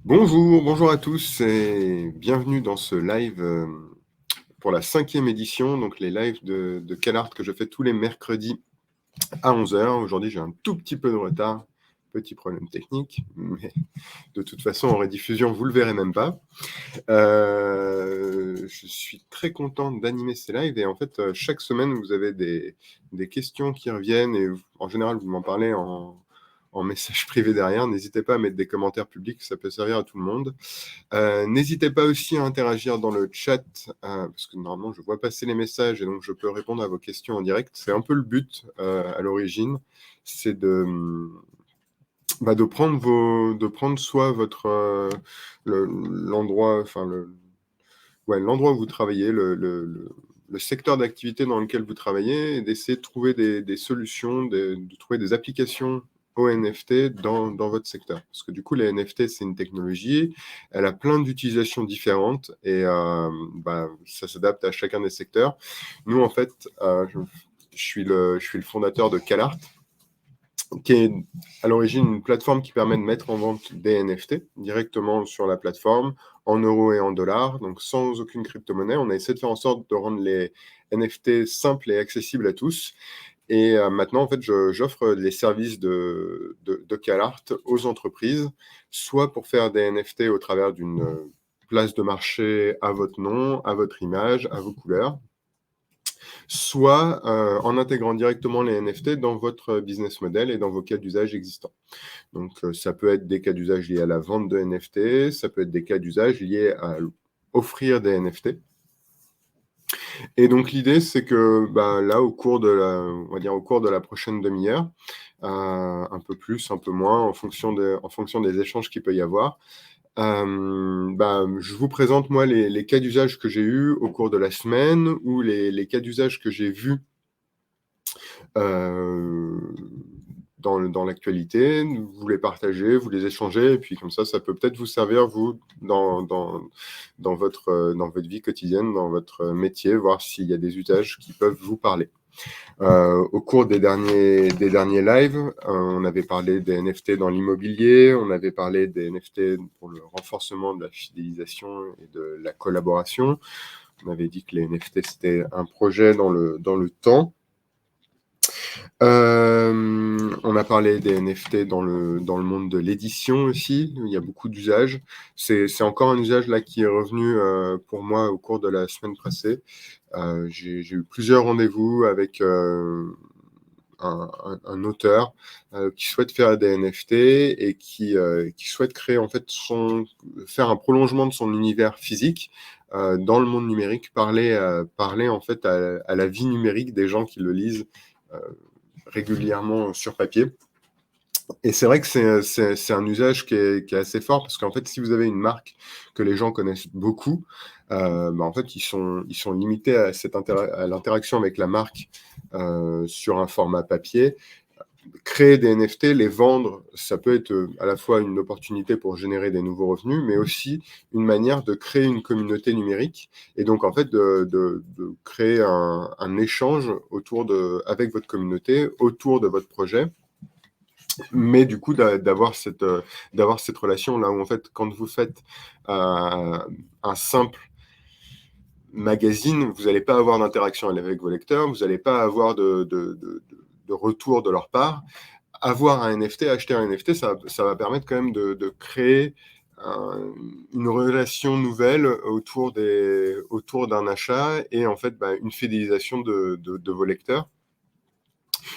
Bonjour à tous et bienvenue dans ce live pour la cinquième édition, donc les lives de CalArt que je fais tous les mercredis à 11 heures. Aujourd'hui, j'ai un tout petit peu de retard, petit problème technique, mais de toute façon, en rediffusion, vous le verrez même pas. Je suis très content d'animer ces lives et en fait, chaque semaine, vous avez des questions qui reviennent et en général, vous m'en parlez en message privé derrière. N'hésitez pas à mettre des commentaires publics, ça peut servir à tout le monde. N'hésitez pas aussi à interagir dans le chat, parce que normalement je vois passer les messages et donc je peux répondre à vos questions en direct. C'est un peu le but à l'origine, c'est de prendre soit l'endroit, enfin l'endroit où vous travaillez, le secteur d'activité dans lequel vous travaillez, et d'essayer de trouver des solutions, de trouver des applications aux NFT dans votre secteur. Parce que du coup, les NFT, c'est une technologie, elle a plein d'utilisations différentes et ça s'adapte à chacun des secteurs. Nous, en fait, je suis le fondateur de CalArt, qui est à l'origine une plateforme qui permet de mettre en vente des NFT directement sur la plateforme, en euros et en dollars, donc sans aucune crypto-monnaie. On a essayé de faire en sorte de rendre les NFT simples et accessibles à tous. Et maintenant, en fait, j'offre les services de CalArt aux entreprises, soit pour faire des NFT au travers d'une place de marché à votre nom, à votre image, à vos couleurs, soit en intégrant directement les NFT dans votre business model et dans vos cas d'usage existants. Donc, ça peut être des cas d'usage liés à la vente de NFT, ça peut être des cas d'usage liés à offrir des NFT. Et donc, l'idée, c'est que là, on va dire au cours de la prochaine demi-heure, un peu plus, un peu moins, en fonction des échanges qu'il peut y avoir, je vous présente, moi, les cas d'usage que j'ai eus au cours de la semaine ou les cas d'usage que j'ai vus euh, dans l'actualité, vous les partagez, vous les échangez, et puis comme ça peut peut-être vous servir, vous, dans votre vie quotidienne, dans votre métier, voir s'il y a des usages qui peuvent vous parler. Au cours des derniers lives, on avait parlé des NFT dans l'immobilier, on avait parlé des NFT pour le renforcement de la fidélisation et de la collaboration. On avait dit que les NFT, c'était un projet dans le temps. On a parlé des NFT dans le monde de l'édition aussi. Il y a beaucoup d'usages. C'est encore un usage là qui est revenu pour moi au cours de la semaine passée. J'ai eu plusieurs rendez-vous avec un auteur qui souhaite faire des NFT et qui souhaite créer en fait faire un prolongement de son univers physique dans le monde numérique, parler en fait à la vie numérique des gens qui le lisent euh, régulièrement sur papier. Et c'est vrai que c'est un usage qui est assez fort parce qu'en fait, si vous avez une marque que les gens connaissent beaucoup, en fait, ils sont limités à l'interaction avec la marque sur un format papier. Créer des NFT, les vendre, ça peut être à la fois une opportunité pour générer des nouveaux revenus, mais aussi une manière de créer une communauté numérique et donc en fait de créer un échange avec votre communauté autour de votre projet, mais du coup d'avoir cette relation là où en fait quand vous faites un simple magazine, vous n'allez pas avoir d'interaction avec vos lecteurs, vous n'allez pas avoir de retour de leur part. Avoir un NFT, acheter un NFT, ça va permettre quand même de créer une relation nouvelle autour d'un achat et en fait une fidélisation de vos lecteurs.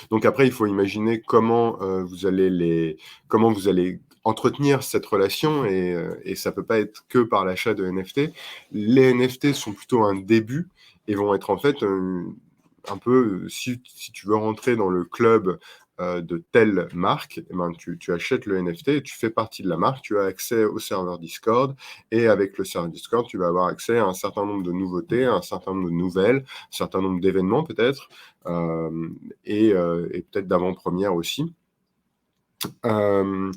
Donc après, il faut imaginer comment vous allez entretenir cette relation et ça peut pas être que par l'achat de NFT. Les NFT sont plutôt un début et vont être en fait un peu, si tu veux rentrer dans le club de telle marque, eh ben, tu achètes le NFT, et tu fais partie de la marque, tu as accès au serveur Discord et avec le serveur Discord, tu vas avoir accès à un certain nombre de nouveautés, à un certain nombre de nouvelles, un certain nombre d'événements peut-être euh, et peut-être d'avant-première aussi. Euh,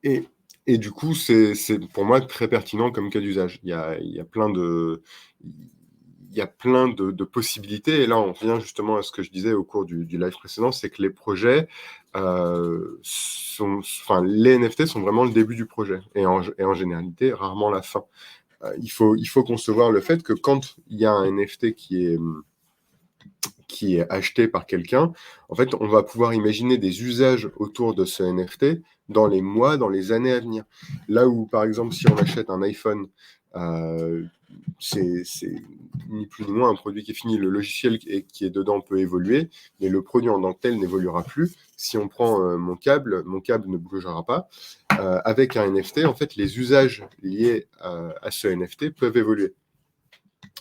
et, et du coup, c'est pour moi très pertinent comme cas d'usage. Il y a plein de possibilités. Et là, on revient justement à ce que je disais au cours du live précédent, c'est que les projets, les NFT sont vraiment le début du projet et en généralité, rarement la fin. Il faut concevoir le fait que quand il y a un NFT qui est acheté par quelqu'un, en fait, on va pouvoir imaginer des usages autour de ce NFT dans les mois, dans les années à venir. Là où, par exemple, si on achète un iPhone, c'est ni plus ni moins un produit qui est fini. Le logiciel qui est dedans peut évoluer, mais le produit en tant que tel n'évoluera plus. Si on prend mon câble ne bougera pas. Avec un NFT, en fait, les usages liés à ce NFT peuvent évoluer.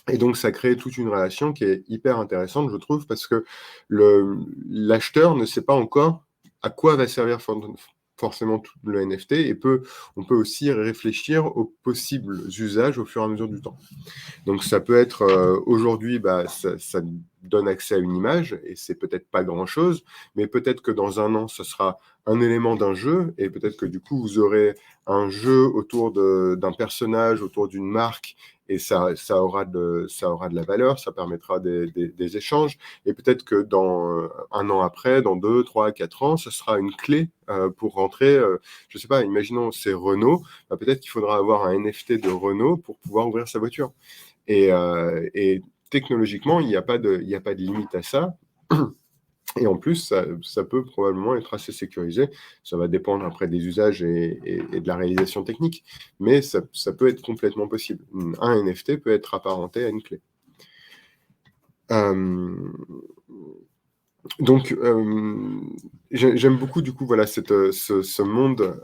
Et donc, ça crée toute une relation qui est hyper intéressante, je trouve, parce que l'acheteur ne sait pas encore à quoi va servir forcément tout le NFT et on peut aussi réfléchir aux possibles usages au fur et à mesure du temps. Donc, ça peut être aujourd'hui, ça donne accès à une image et c'est peut-être pas grand-chose, mais peut-être que dans un an, ce sera un élément d'un jeu et peut-être que du coup, vous aurez un jeu autour d'un personnage, autour d'une marque et ça aura de la valeur, ça permettra des échanges et peut-être que dans un an après, dans 2, 3, 4 ans, ce sera une clé pour rentrer, je sais pas, imaginons c'est Renault, peut-être qu'il faudra avoir un NFT de Renault pour pouvoir ouvrir sa voiture. Et technologiquement, il n'y a pas de limite à ça. Et en plus, ça peut probablement être assez sécurisé. Ça va dépendre après des usages et de la réalisation technique. Mais ça peut être complètement possible. Un NFT peut être apparenté à une clé. Donc, j'aime beaucoup du coup voilà ce monde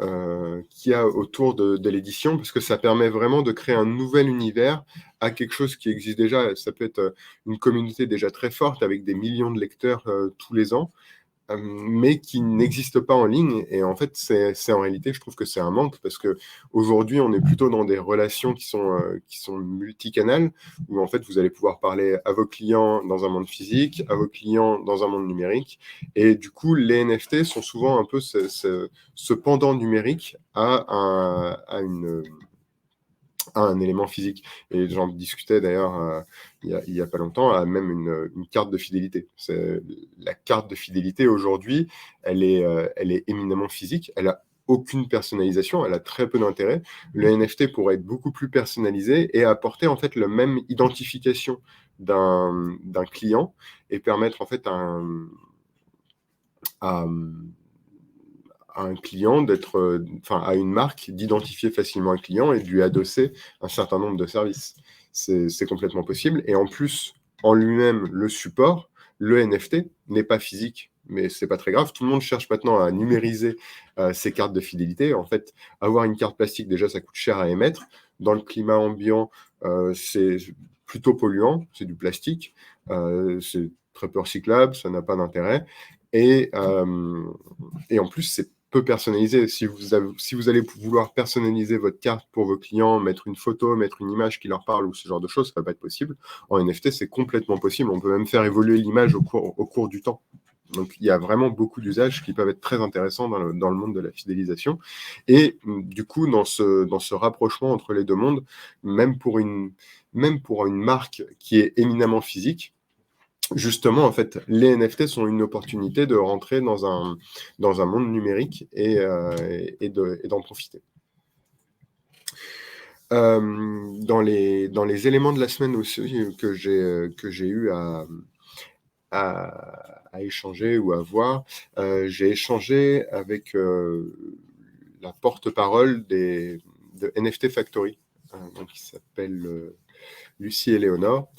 qu'il y a autour de l'édition parce que ça permet vraiment de créer un nouvel univers à quelque chose qui existe déjà. Ça peut être une communauté déjà très forte avec des millions de lecteurs tous les ans, mais qui n'existe pas en ligne. Et en fait, c'est en réalité, je trouve que c'est un manque parce que aujourd'hui, on est plutôt dans des relations qui sont multicanales, où en fait, vous allez pouvoir parler à vos clients dans un monde physique, à vos clients dans un monde numérique. Et du coup, les NFT sont souvent un peu ce pendant numérique à un élément physique. Et j'en discutais d'ailleurs il y a pas longtemps, à même une carte de fidélité. La carte de fidélité aujourd'hui, elle est éminemment physique. Elle a aucune personnalisation, elle a très peu d'intérêt. Le NFT pourrait être beaucoup plus personnalisé et apporter en fait la même identification d'un client et permettre en fait à un client à une marque d'identifier facilement un client et de lui adosser un certain nombre de services. C'est complètement possible. Et en plus, en lui-même, le support, le NFT, n'est pas physique, mais c'est pas très grave. Tout le monde cherche maintenant à numériser ses cartes de fidélité. En fait, avoir une carte plastique, déjà, ça coûte cher à émettre. Dans le climat ambiant, c'est plutôt polluant, c'est du plastique, c'est très peu recyclable, ça n'a pas d'intérêt. Et en plus, c'est peu personnalisé. Si vous allez vouloir personnaliser votre carte pour vos clients, mettre une photo, mettre une image qui leur parle ou ce genre de choses, ça va pas être possible. En NFT, c'est complètement possible. On peut même faire évoluer l'image au cours du temps. Donc, il y a vraiment beaucoup d'usages qui peuvent être très intéressants dans le monde de la fidélisation. Et du coup, dans ce rapprochement entre les deux mondes, même pour une marque qui est éminemment physique, justement, en fait, les NFT sont une opportunité de rentrer dans un monde numérique et d'en profiter. Dans les éléments de la semaine aussi que j'ai eu à échanger ou à voir, j'ai échangé avec la porte-parole de NFT Factory, donc qui s'appelle Lucie Éléonore,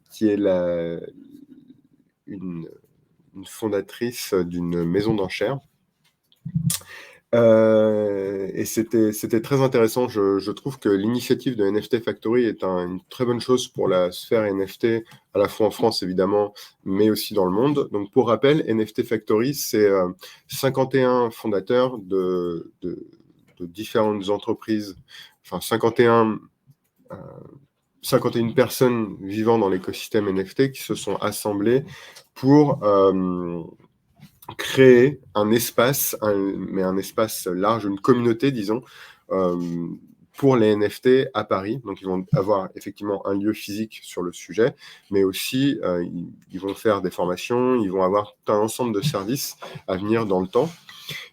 qui est une fondatrice d'une maison d'enchères. Et c'était très intéressant. Je trouve que l'initiative de NFT Factory est une très bonne chose pour la sphère NFT, à la fois en France évidemment, mais aussi dans le monde. Donc pour rappel, NFT Factory, c'est 51 fondateurs de différentes entreprises, enfin 51 personnes vivant dans l'écosystème NFT qui se sont assemblées pour créer un espace, mais un espace large, une communauté, disons, pour les NFT à Paris. Donc, ils vont avoir effectivement un lieu physique sur le sujet, mais aussi, ils vont faire des formations, ils vont avoir tout un ensemble de services à venir dans le temps.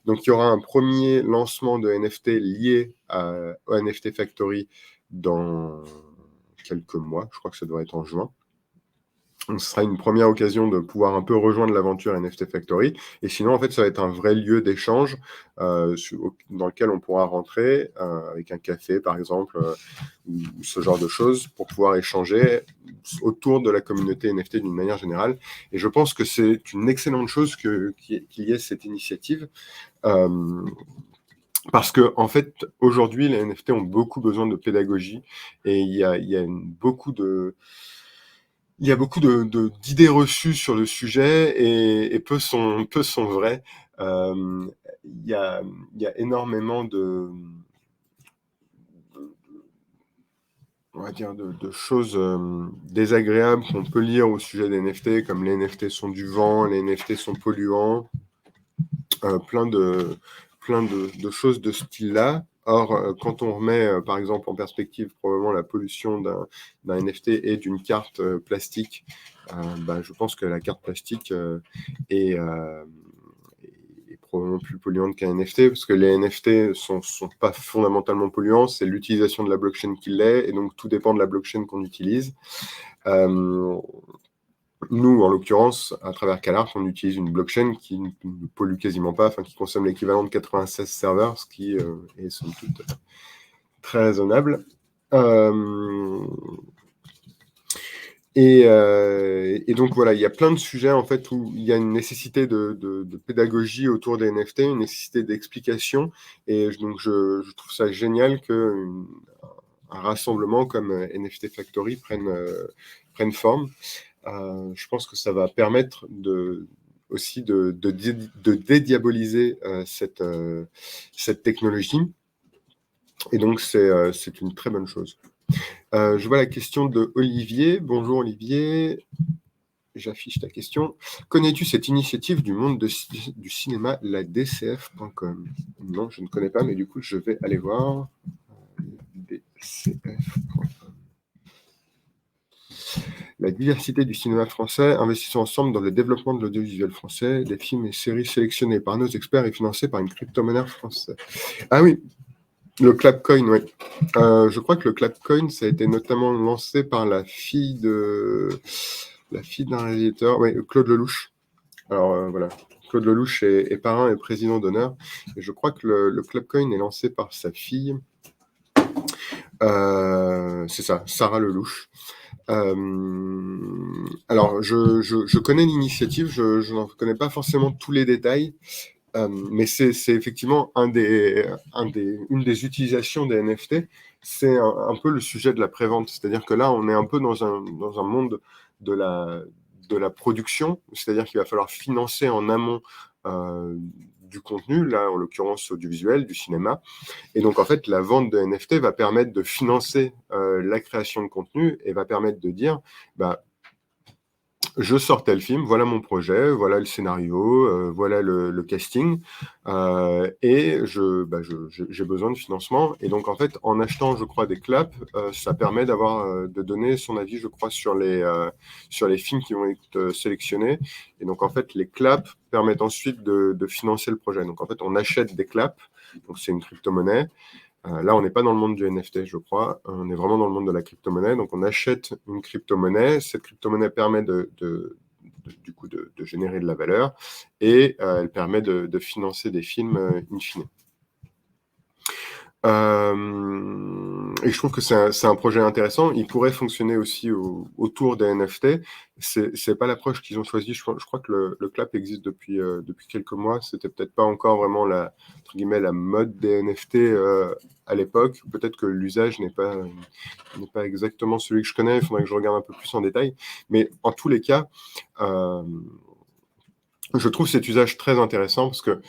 Donc, il y aura un premier lancement de NFT lié au NFT Factory dans quelques mois. Je crois que ça doit être en juin. Donc, ce sera une première occasion de pouvoir un peu rejoindre l'aventure NFT Factory. Et sinon, en fait, ça va être un vrai lieu d'échange dans lequel on pourra rentrer avec un café, par exemple, ou ce genre de choses, pour pouvoir échanger autour de la communauté NFT d'une manière générale. Et je pense que c'est une excellente chose qu'il y ait cette initiative. Parce que, en fait, aujourd'hui, les NFT ont beaucoup besoin de pédagogie et il y a beaucoup d'idées reçues sur le sujet et peu sont vraies. Il y a énormément on va dire de choses désagréables qu'on peut lire au sujet des NFT, comme les NFT sont du vent, les NFT sont polluants, plein de choses de ce style-là. Or, quand on remet, par exemple, en perspective probablement la pollution d'un NFT et d'une carte plastique, je pense que la carte plastique est probablement plus polluante qu'un NFT, parce que les NFT sont pas fondamentalement polluants, c'est l'utilisation de la blockchain qui l'est, et donc tout dépend de la blockchain qu'on utilise. Nous, en l'occurrence, à travers CalArt, on utilise une blockchain qui ne pollue quasiment pas, qui consomme l'équivalent de 96 serveurs, ce qui est somme toute très raisonnable. Et donc voilà, il y a plein de sujets en fait où il y a une nécessité de pédagogie autour des NFT, une nécessité d'explication. Et donc je trouve ça génial qu'un rassemblement comme NFT Factory prenne forme. Je pense que ça va permettre aussi de dédiaboliser cette technologie. Et donc, c'est une très bonne chose. Je vois la question de Olivier. Bonjour Olivier. J'affiche ta question. Connais-tu cette initiative du monde du cinéma, la DCF.com? Non, je ne connais pas, mais du coup, je vais aller voir. DCF.com. La diversité du cinéma français, investissons ensemble dans le développement de l'audiovisuel français, des films et séries sélectionnés par nos experts et financés par une crypto-monnaie française. Ah oui, le Clapcoin, oui. Je crois que le Clapcoin, ça a été notamment lancé par la fille d'un réalisateur, oui, Claude Lelouch. Alors voilà, Claude Lelouch est parrain et président d'honneur. Et je crois que le Clapcoin est lancé par sa fille. C'est ça, Sarah Lelouch. Alors, je connais l'initiative, je n'en connais pas forcément tous les détails, mais c'est effectivement une des utilisations des NFT, c'est un peu le sujet de la prévente. C'est-à-dire que là, on est un peu dans un monde de la production, c'est-à-dire qu'il va falloir financer en amont du contenu, là en l'occurrence audiovisuel, du cinéma. Et donc en fait, la vente de NFT va permettre de financer la création de contenu et va permettre de dire, je sors tel film, voilà mon projet, voilà le scénario, voilà le casting, et j'ai besoin de financement. Et donc en fait, en achetant, je crois, des claps, ça permet de donner son avis, je crois, sur les films qui vont être sélectionnés. Et donc en fait, les claps permettent ensuite de financer le projet. Donc en fait, on achète des claps, donc c'est une crypto-monnaie. Là, on n'est pas dans le monde du NFT, je crois. On est vraiment dans le monde de la crypto-monnaie. Donc, on achète une crypto-monnaie. Cette crypto-monnaie permet du coup de générer de la valeur et elle permet de financer des films in fine. Et je trouve que c'est un projet intéressant. Il pourrait fonctionner aussi autour des NFT. C'est pas l'approche qu'ils ont choisie. Je crois que le Clap existe depuis quelques mois. C'était peut-être pas encore vraiment entre guillemets, la mode des NFT à l'époque. Peut-être que l'usage n'est pas exactement celui que je connais. Il faudrait que je regarde un peu plus en détail. Mais en tous les cas, je trouve cet usage très intéressant parce que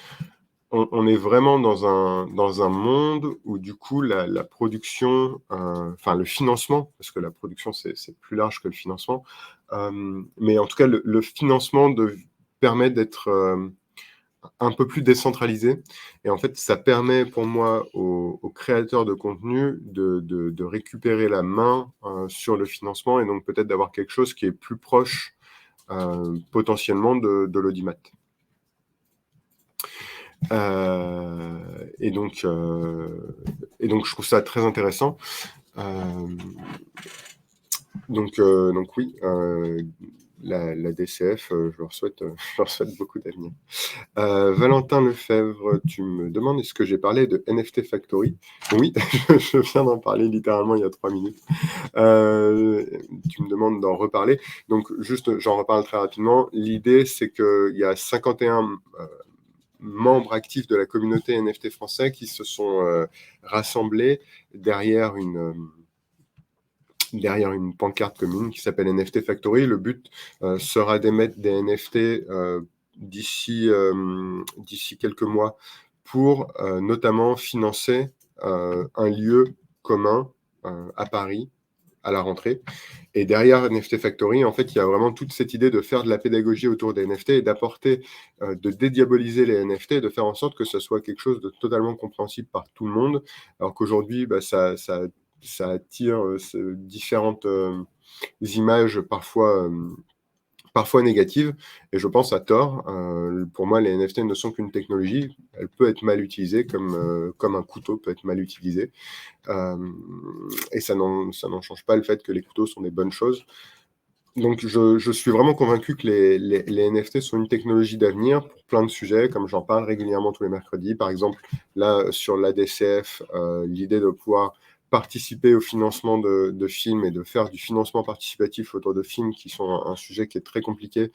on est vraiment dans un monde où du coup la production, le financement, parce que la production c'est plus large que le financement, mais en tout cas le financement permet d'être un peu plus décentralisé et en fait, ça permet pour moi aux créateurs de contenu de récupérer la main, sur le financement et donc peut-être d'avoir quelque chose qui est plus proche, potentiellement de l'audimat. Et donc je trouve ça très intéressant. Donc oui, la DCF, je leur souhaite beaucoup d'avenir. Valentin Lefebvre, tu me demandes est-ce que j'ai parlé de NFT Factory? Oui, je viens d'en parler littéralement il y a 3 minutes. Tu me demandes d'en reparler. Donc juste, j'en reparle très rapidement. L'idée, c'est qu'il y a 51 membres actifs de la communauté NFT français qui se sont rassemblés derrière une pancarte commune qui s'appelle NFT Factory. Le but sera d'émettre des NFT d'ici quelques mois pour notamment financer un lieu commun à Paris à la rentrée. Et derrière NFT Factory, en fait, il y a vraiment toute cette idée de faire de la pédagogie autour des NFT et d'apporter, de dédiaboliser les NFT, de faire en sorte que ce soit quelque chose de totalement compréhensible par tout le monde, alors qu'aujourd'hui, ça attire différentes images parfois négatives, et je pense à tort. Pour moi, les NFT ne sont qu'une technologie. Elle peut être mal utilisée comme un couteau peut être mal utilisé. Et ça n'en change pas le fait que les couteaux sont des bonnes choses. Donc, je suis vraiment convaincu que les NFT sont une technologie d'avenir pour plein de sujets, comme j'en parle régulièrement tous les mercredis. Par exemple, là, sur l'ADCF, l'idée de pouvoir participer au financement de films et de faire du financement participatif autour de films qui sont un sujet qui est très compliqué.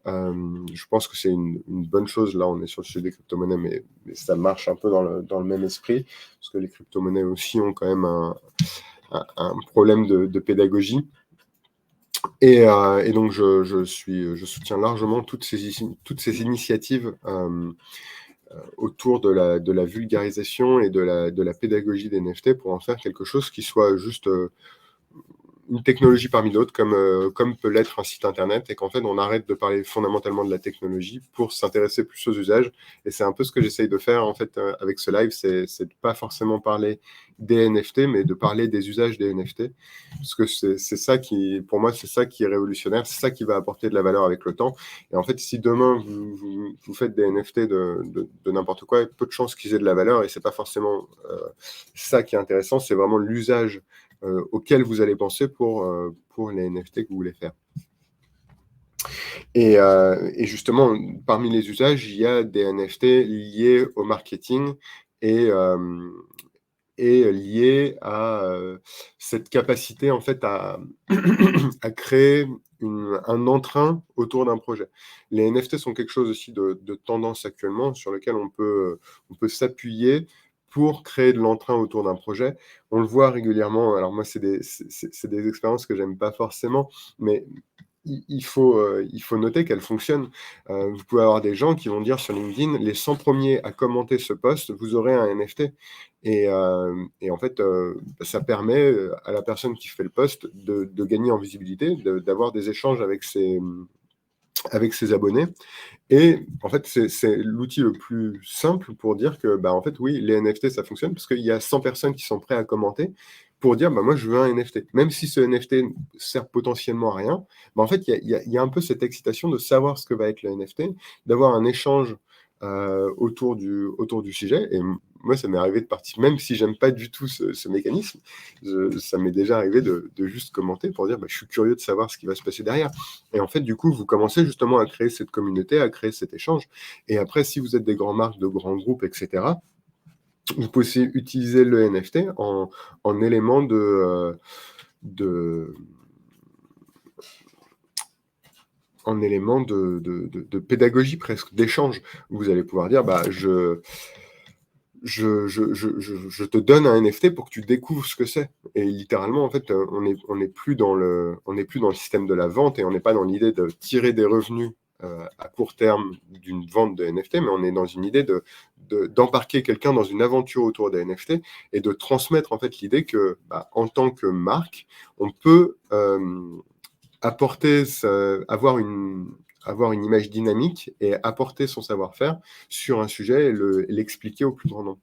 Je pense que c'est une bonne chose. Là, on est sur le sujet des crypto-monnaies, mais ça marche un peu dans le même esprit, parce que les crypto-monnaies aussi ont quand même un problème de pédagogie. Et donc, je soutiens largement toutes ces initiatives autour de la vulgarisation et de la pédagogie des NFT pour en faire quelque chose qui soit juste une technologie parmi d'autres, comme peut l'être un site internet, et qu'en fait, on arrête de parler fondamentalement de la technologie pour s'intéresser plus aux usages. Et c'est un peu ce que j'essaye de faire, en fait, avec ce live, c'est de pas forcément parler des NFT, mais de parler des usages des NFT. Parce que c'est ça qui, pour moi, c'est ça qui est révolutionnaire, c'est ça qui va apporter de la valeur avec le temps. Et en fait, si demain, vous faites des NFT de n'importe quoi, il y a peu de chances qu'ils aient de la valeur, et c'est pas forcément ça qui est intéressant, c'est vraiment l'usage auquel vous allez penser pour les NFT que vous voulez faire. Et justement, parmi les usages, il y a des NFT liés au marketing et liés à cette capacité en fait à, à créer un entrain autour d'un projet. Les NFT sont quelque chose aussi de tendance actuellement sur lequel on peut s'appuyer pour créer de l'entrain autour d'un projet. On le voit régulièrement. Alors moi, c'est des expériences que j'aime pas forcément, mais il faut noter qu'elles fonctionnent. Vous pouvez avoir des gens qui vont dire sur LinkedIn, les 100 premiers à commenter ce post, vous aurez un NFT. Et en fait, ça permet à la personne qui fait le post de gagner en visibilité, d'avoir des échanges avec ses abonnés. Et en fait, c'est l'outil le plus simple pour dire que, en fait, oui, les NFT, ça fonctionne parce qu'il y a 100 personnes qui sont prêtes à commenter pour dire, moi, je veux un NFT. Même si ce NFT sert potentiellement à rien, en fait, il y a un peu cette excitation de savoir ce que va être le NFT, d'avoir un échange autour du sujet. Et moi, ça m'est arrivé de partir, même si j'aime pas du tout ce mécanisme, ça m'est déjà arrivé de juste commenter pour dire, je suis curieux de savoir ce qui va se passer derrière. Et en fait, du coup, vous commencez justement à créer cette communauté, à créer cet échange. Et après, si vous êtes des grandes marques, de grands groupes, etc., vous pouvez aussi utiliser le NFT en élément en élément de pédagogie presque, d'échange. Vous allez pouvoir dire, je te donne un NFT pour que tu découvres ce que c'est. Et littéralement, en fait, on n'est plus dans le système de la vente et on n'est pas dans l'idée de tirer des revenus à court terme d'une vente de NFT, mais on est dans une idée d'embarquer quelqu'un dans une aventure autour des NFT et de transmettre en fait l'idée que, en tant que marque, on peut apporter, avoir avoir une image dynamique et apporter son savoir-faire sur un sujet et l'expliquer au plus grand nombre.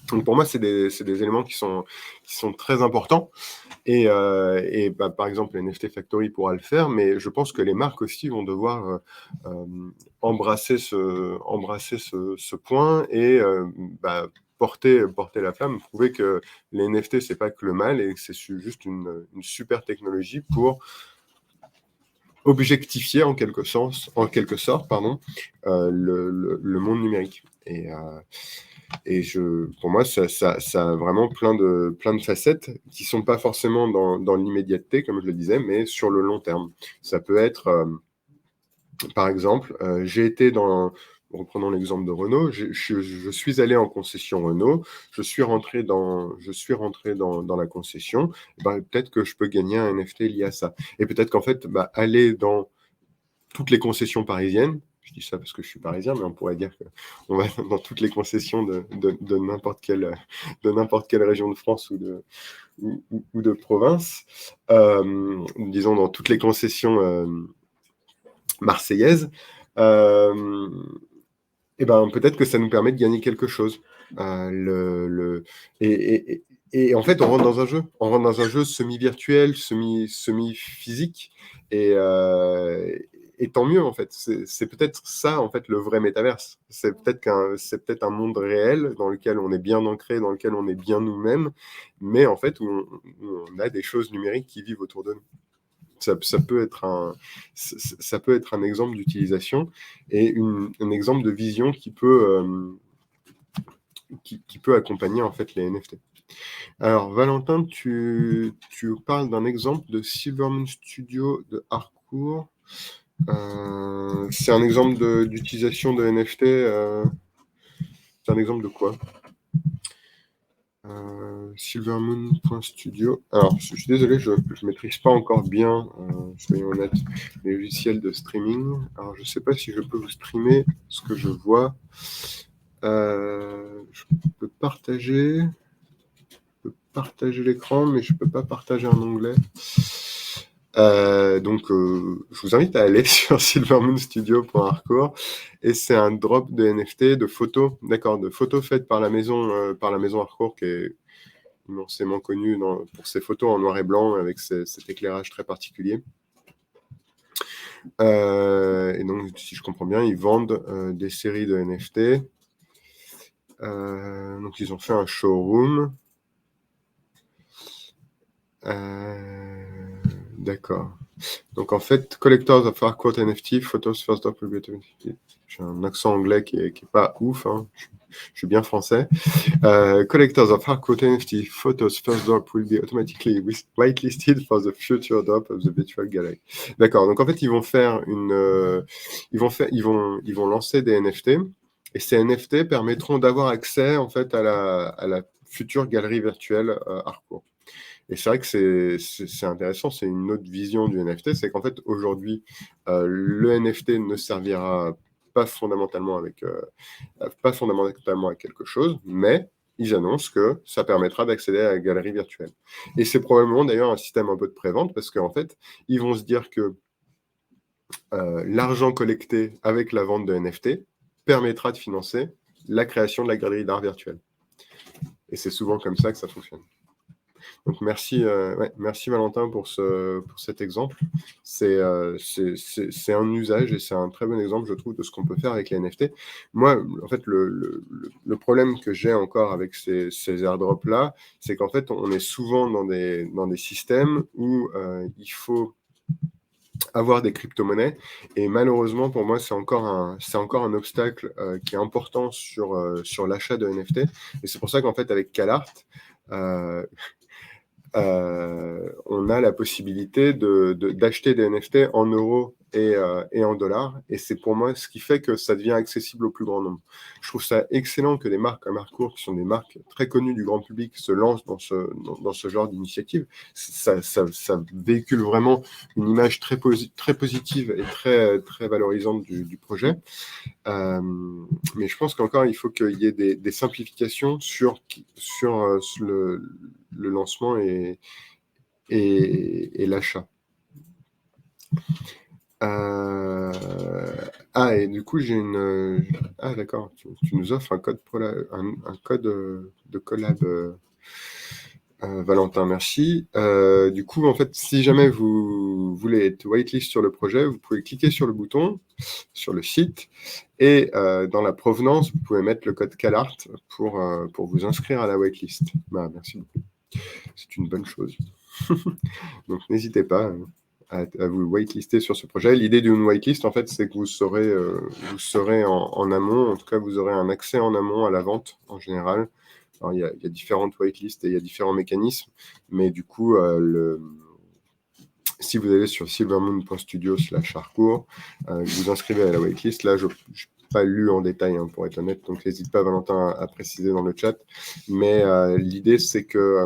Donc pour moi, c'est des éléments qui sont très importants. Et par exemple, NFT Factory pourra le faire, mais je pense que les marques aussi vont devoir embrasser ce point et porter la flamme, prouver que les NFT, c'est pas que le mal et que c'est juste une super technologie pour objectifier en quelque sorte, le monde numérique. Et pour moi, ça a vraiment plein de facettes qui sont pas forcément dans l'immédiateté, comme je le disais, mais sur le long terme. Ça peut être, par exemple, j'ai été reprenons l'exemple de Renault, je suis allé en concession Renault, je suis rentré dans la concession, peut-être que je peux gagner un NFT lié à ça. Et peut-être qu'en fait, aller dans toutes les concessions parisiennes, je dis ça parce que je suis parisien, mais on pourrait dire qu'on va dans toutes les concessions de n'importe quelle région de France ou de province, disons dans toutes les concessions marseillaises, peut-être que ça nous permet de gagner quelque chose. Et en fait, on rentre dans un jeu semi-virtuel, semi-physique, et tant mieux, en fait. C'est peut-être ça, en fait, le vrai métaverse. C'est peut-être un monde réel dans lequel on est bien ancré, dans lequel on est bien nous-mêmes, mais en fait, où on a des choses numériques qui vivent autour de nous. Ça peut être un exemple d'utilisation et un exemple de vision qui peut accompagner en fait les NFT. Alors Valentin, tu parles d'un exemple de Silvermoon Studio de Harcourt. C'est un exemple d'utilisation de NFT. C'est un exemple de quoi? Silvermoon.studio. Alors, je suis désolé, je ne maîtrise pas encore bien, soyons honnêtes, les logiciels de streaming. Alors, je ne sais pas si je peux vous streamer ce que je vois. Je peux partager l'écran, mais je ne peux pas partager un onglet. Donc, je vous invite à aller sur silvermoonstudio.hardcore et c'est un drop de NFT, de photos, de photos faites par la maison Hardcore qui est immensément connue pour ses photos en noir et blanc avec cet éclairage très particulier. Et donc, si je comprends bien, ils vendent des séries de NFT. Donc, ils ont fait un showroom. D'accord. Donc en fait, Collectors of Hardcore NFT, Photos First Drop will be automatically. J'ai un accent anglais qui est pas ouf, hein. Je suis bien français. Collectors of Hardcore NFT, Photos First Drop will be automatically whitelisted for the future drop of the virtual gallery. D'accord. Donc en fait, ils vont lancer des NFT et ces NFT permettront d'avoir accès en fait à la future galerie virtuelle Hardcore. Et c'est vrai que c'est intéressant, c'est une autre vision du NFT, c'est qu'en fait, aujourd'hui, le NFT ne servira pas fondamentalement à quelque chose, mais ils annoncent que ça permettra d'accéder à la galerie virtuelle. Et c'est probablement d'ailleurs un système un peu de prévente, parce qu'en fait, ils vont se dire que l'argent collecté avec la vente de NFT permettra de financer la création de la galerie d'art virtuelle. Et c'est souvent comme ça que ça fonctionne. Donc merci Valentin pour cet exemple. C'est un usage et c'est un très bon exemple, je trouve, de ce qu'on peut faire avec les NFT. Moi, en fait, le problème que j'ai encore avec ces airdrops-là, c'est qu'en fait, on est souvent dans des systèmes où il faut avoir des crypto-monnaies. Et malheureusement, pour moi, c'est encore un obstacle qui est important sur l'achat de NFT. Et c'est pour ça qu'en fait, avec CalArt, on a la possibilité d'acheter des NFT en euros et en dollars. Et c'est pour moi ce qui fait que ça devient accessible au plus grand nombre. Je trouve ça excellent que des marques comme Harcourt, qui sont des marques très connues du grand public, se lancent dans ce genre d'initiative. Ça véhicule vraiment une image très positive et très, très valorisante du projet. Mais je pense qu'encore, il faut qu'il y ait des simplifications sur le lancement et l'achat. Et du coup, j'ai une... Ah, d'accord, tu nous offres un code, un code de collab, Valentin, merci. Du coup, en fait, si jamais vous voulez être whitelist sur le projet, vous pouvez cliquer sur le bouton, sur le site, et dans la provenance, vous pouvez mettre le code CalArt pour vous inscrire à la whitelist. Bah, merci beaucoup. C'est une bonne chose. Donc, n'hésitez pas à vous whitelister sur ce projet. L'idée d'une whitelist, en fait, c'est que vous serez en amont, en tout cas, vous aurez un accès en amont à la vente, en général. Alors, il y a différentes whitelists et il y a différents mécanismes, mais du coup, si vous allez sur silvermoon.studio/Harcourt, vous inscrivez à la whitelist. Là, je n'ai pas lu en détail, hein, pour être honnête, donc n'hésite pas, Valentin, à préciser dans le chat. Mais l'idée, c'est que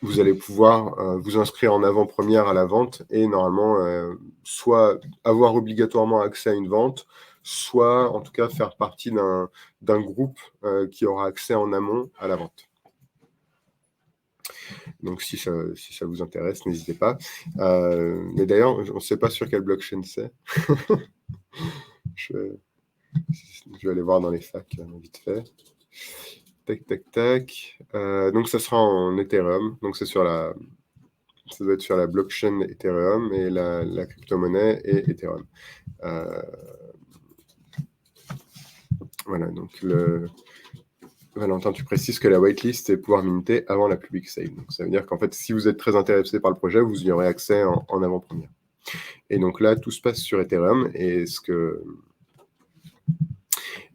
vous allez pouvoir vous inscrire en avant-première à la vente et normalement, soit avoir obligatoirement accès à une vente, soit en tout cas faire partie d'un groupe qui aura accès en amont à la vente. Donc, si ça vous intéresse, n'hésitez pas. Mais d'ailleurs, on ne sait pas sur quelle blockchain c'est. je vais aller voir dans les facs, vite fait. Tac, tac, tac. Donc, ça sera en Ethereum. Donc, ça doit être sur la blockchain Ethereum et la crypto-monnaie est Ethereum. Voilà, donc Valentin, tu précises que la whitelist est pouvoir minter avant la public sale. Donc, ça veut dire qu'en fait, si vous êtes très intéressé par le projet, vous y aurez accès en avant-première. Et donc là, tout se passe sur Ethereum. Et ce que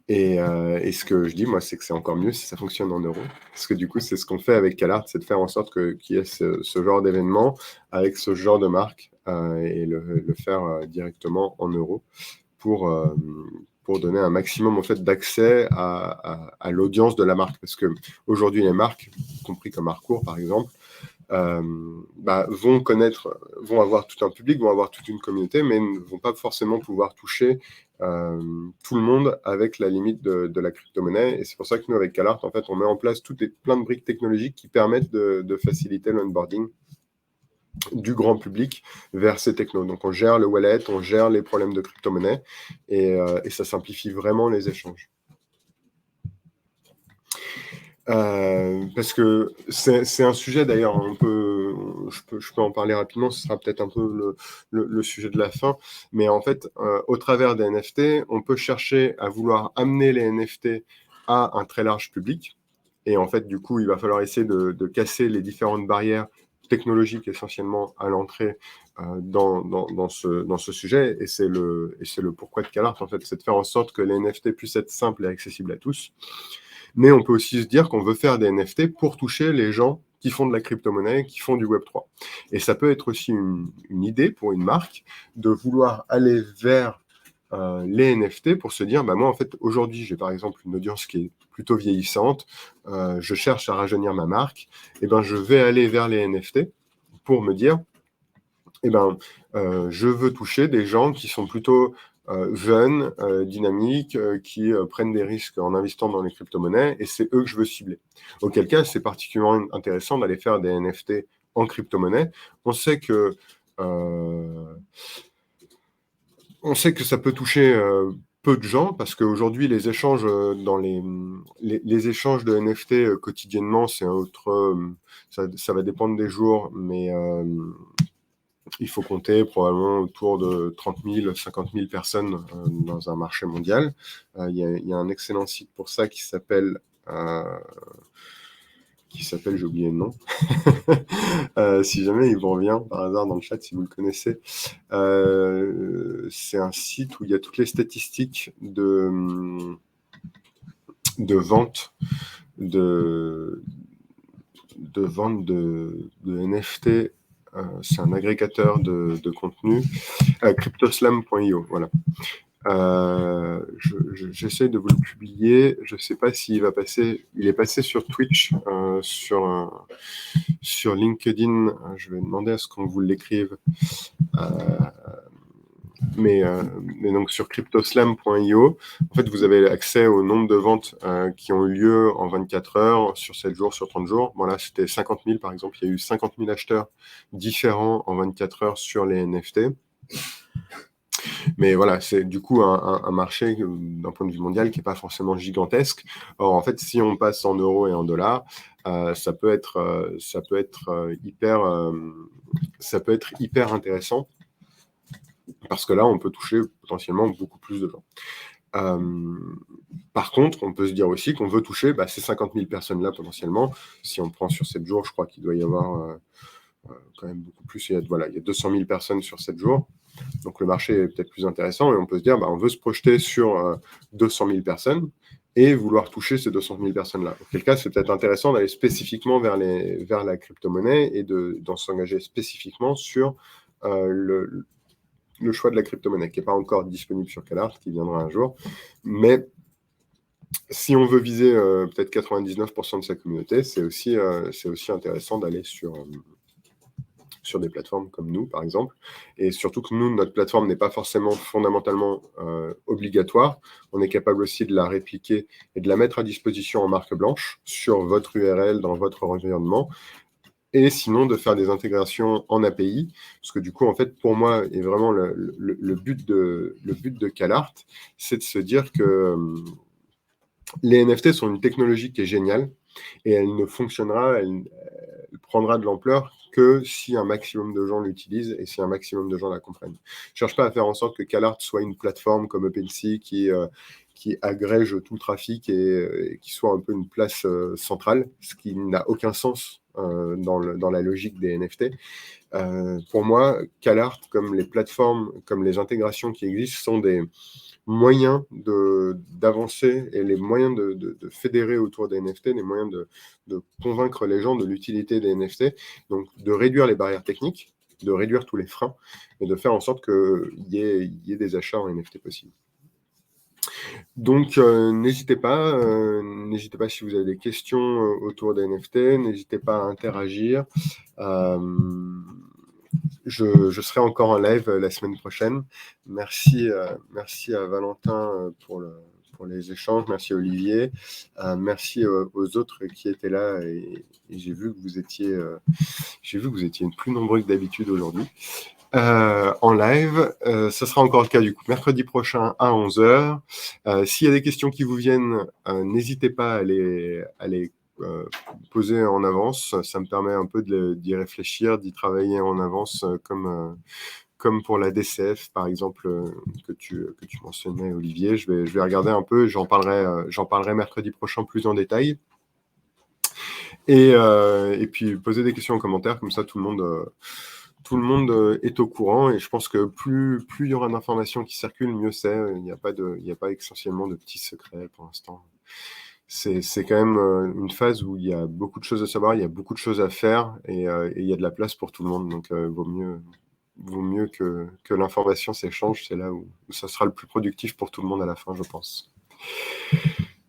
je dis, moi, c'est que c'est encore mieux si ça fonctionne en euros. Parce que du coup, c'est ce qu'on fait avec CalArt, c'est de faire en sorte qu'il y ait ce genre d'événement avec ce genre de marque et le faire directement en euros pour donner un maximum en fait, d'accès à l'audience de la marque. Parce qu'aujourd'hui, les marques, compris comme Harcourt par exemple, vont avoir tout un public, vont avoir toute une communauté, mais ne vont pas forcément pouvoir toucher tout le monde avec la limite de la crypto-monnaie. Et c'est pour ça que nous, avec CalArt, en fait, on met en place plein de briques technologiques qui permettent de faciliter l'onboarding du grand public vers ces technos. Donc, on gère le wallet, on gère les problèmes de crypto-monnaie et ça simplifie vraiment les échanges. Parce que c'est un sujet, d'ailleurs, je peux en parler rapidement, ce sera peut-être un peu le sujet de la fin, mais en fait, au travers des NFT, on peut chercher à vouloir amener les NFT à un très large public, et en fait, du coup, il va falloir essayer de casser les différentes barrières technologiques essentiellement à l'entrée dans ce sujet, et c'est le pourquoi de CalArt, en fait, c'est de faire en sorte que les NFT puissent être simples et accessibles à tous. Mais on peut aussi se dire qu'on veut faire des NFT pour toucher les gens qui font de la crypto-monnaie, qui font du Web3. Et ça peut être aussi une idée pour une marque de vouloir aller vers les NFT pour se dire, bah moi, en fait, aujourd'hui, j'ai par exemple une audience qui est plutôt vieillissante, je cherche à rajeunir ma marque, et ben, je vais aller vers les NFT pour me dire, je veux toucher des gens qui sont plutôt jeunes, dynamiques, qui prennent des risques en investissant dans les crypto-monnaies, et c'est eux que je veux cibler. Auquel cas, c'est particulièrement intéressant d'aller faire des NFT en crypto-monnaie. On sait que ça peut toucher peu de gens, parce qu'aujourd'hui, les échanges dans les échanges de NFT quotidiennement, c'est ça va dépendre des jours, mais il faut compter probablement autour de 30 000, 50 000 personnes dans un marché mondial. Il y a un excellent site pour ça qui s'appelle, j'ai oublié le nom, si jamais il vous revient par hasard dans le chat, si vous le connaissez. C'est un site où il y a toutes les statistiques de vente de NFT. C'est un agrégateur de contenu, cryptoslam.io, voilà. J'essaie de vous le publier. Je ne sais pas s'il va passer. Il est passé sur Twitch, sur LinkedIn. Je vais demander à ce qu'on vous l'écrive. Mais donc sur cryptoslam.io, en fait, vous avez accès au nombre de ventes qui ont eu lieu en 24 heures, sur 7 jours, sur 30 jours. Bon, là, c'était 50 000, par exemple. Il y a eu 50 000 acheteurs différents en 24 heures sur les NFT. Mais voilà, c'est du coup un marché d'un point de vue mondial qui n'est pas forcément gigantesque. Or, en fait, si on passe en euros et en dollars, ça peut être hyper intéressant parce que là, on peut toucher potentiellement beaucoup plus de gens. Par contre, on peut se dire aussi qu'on veut toucher ces 50 000 personnes-là potentiellement. Si on prend sur 7 jours, je crois qu'il doit y avoir quand même beaucoup plus. Il y a 200 000 personnes sur 7 jours. Donc le marché est peut-être plus intéressant et on peut se dire on veut se projeter sur 200 000 personnes et vouloir toucher ces 200 000 personnes-là. Auquel cas, c'est peut-être intéressant d'aller spécifiquement vers la crypto-monnaie et d'en s'engager spécifiquement sur le choix de la crypto-monnaie, qui n'est pas encore disponible sur CalArt, qui viendra un jour. Mais si on veut viser peut-être 99% de sa communauté, c'est aussi intéressant d'aller sur des plateformes comme nous, par exemple. Et surtout que nous, notre plateforme n'est pas forcément fondamentalement obligatoire. On est capable aussi de la répliquer et de la mettre à disposition en marque blanche sur votre URL, dans votre environnement. Et sinon, de faire des intégrations en API. Parce que du coup, en fait, pour moi, et vraiment le but de CalArt, c'est de se dire que les NFT sont une technologie qui est géniale et elle ne fonctionnera, elle prendra de l'ampleur que si un maximum de gens l'utilisent et si un maximum de gens la comprennent. Je ne cherche pas à faire en sorte que CalArt soit une plateforme comme OpenSea qui agrège tout le trafic et qui soit un peu une place centrale, ce qui n'a aucun sens dans la logique des NFT. Pour moi, CalArt, comme les plateformes, comme les intégrations qui existent, sont des moyens d'avancer et les moyens de fédérer autour des NFT, les moyens de convaincre les gens de l'utilité des NFT, donc de réduire les barrières techniques, de réduire tous les freins et de faire en sorte qu'il y ait des achats en NFT possibles. Donc, n'hésitez pas si vous avez des questions autour des NFT, n'hésitez pas à interagir. Je serai encore en live la semaine prochaine. Merci à Valentin pour les échanges. Merci Olivier. Merci aux autres qui étaient là et j'ai vu que vous étiez plus nombreux que d'habitude aujourd'hui. En live, ce sera encore le cas du coup mercredi prochain à 11h. S'il y a des questions qui vous viennent, n'hésitez pas à les poser en avance. Ça me permet un peu d'y réfléchir, d'y travailler en avance, comme pour la DCF par exemple que tu mentionnais Olivier. Je vais regarder un peu, j'en parlerai mercredi prochain plus en détail. Et puis poser des questions en commentaire, comme ça tout le monde est au courant et je pense que plus il y aura d'informations qui circulent, mieux c'est. Il n'y a pas essentiellement de petits secrets pour l'instant. C'est quand même une phase où il y a beaucoup de choses à savoir, il y a beaucoup de choses à faire et il y a de la place pour tout le monde. Donc, vaut mieux que l'information s'échange. C'est là où ça sera le plus productif pour tout le monde à la fin, je pense.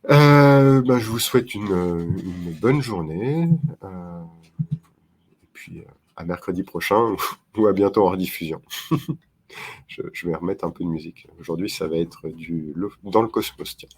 Je vous souhaite une bonne journée. Et puis, à mercredi prochain ou à bientôt en rediffusion. Je vais remettre un peu de musique. Aujourd'hui, ça va être dans le cosmos. Tiens.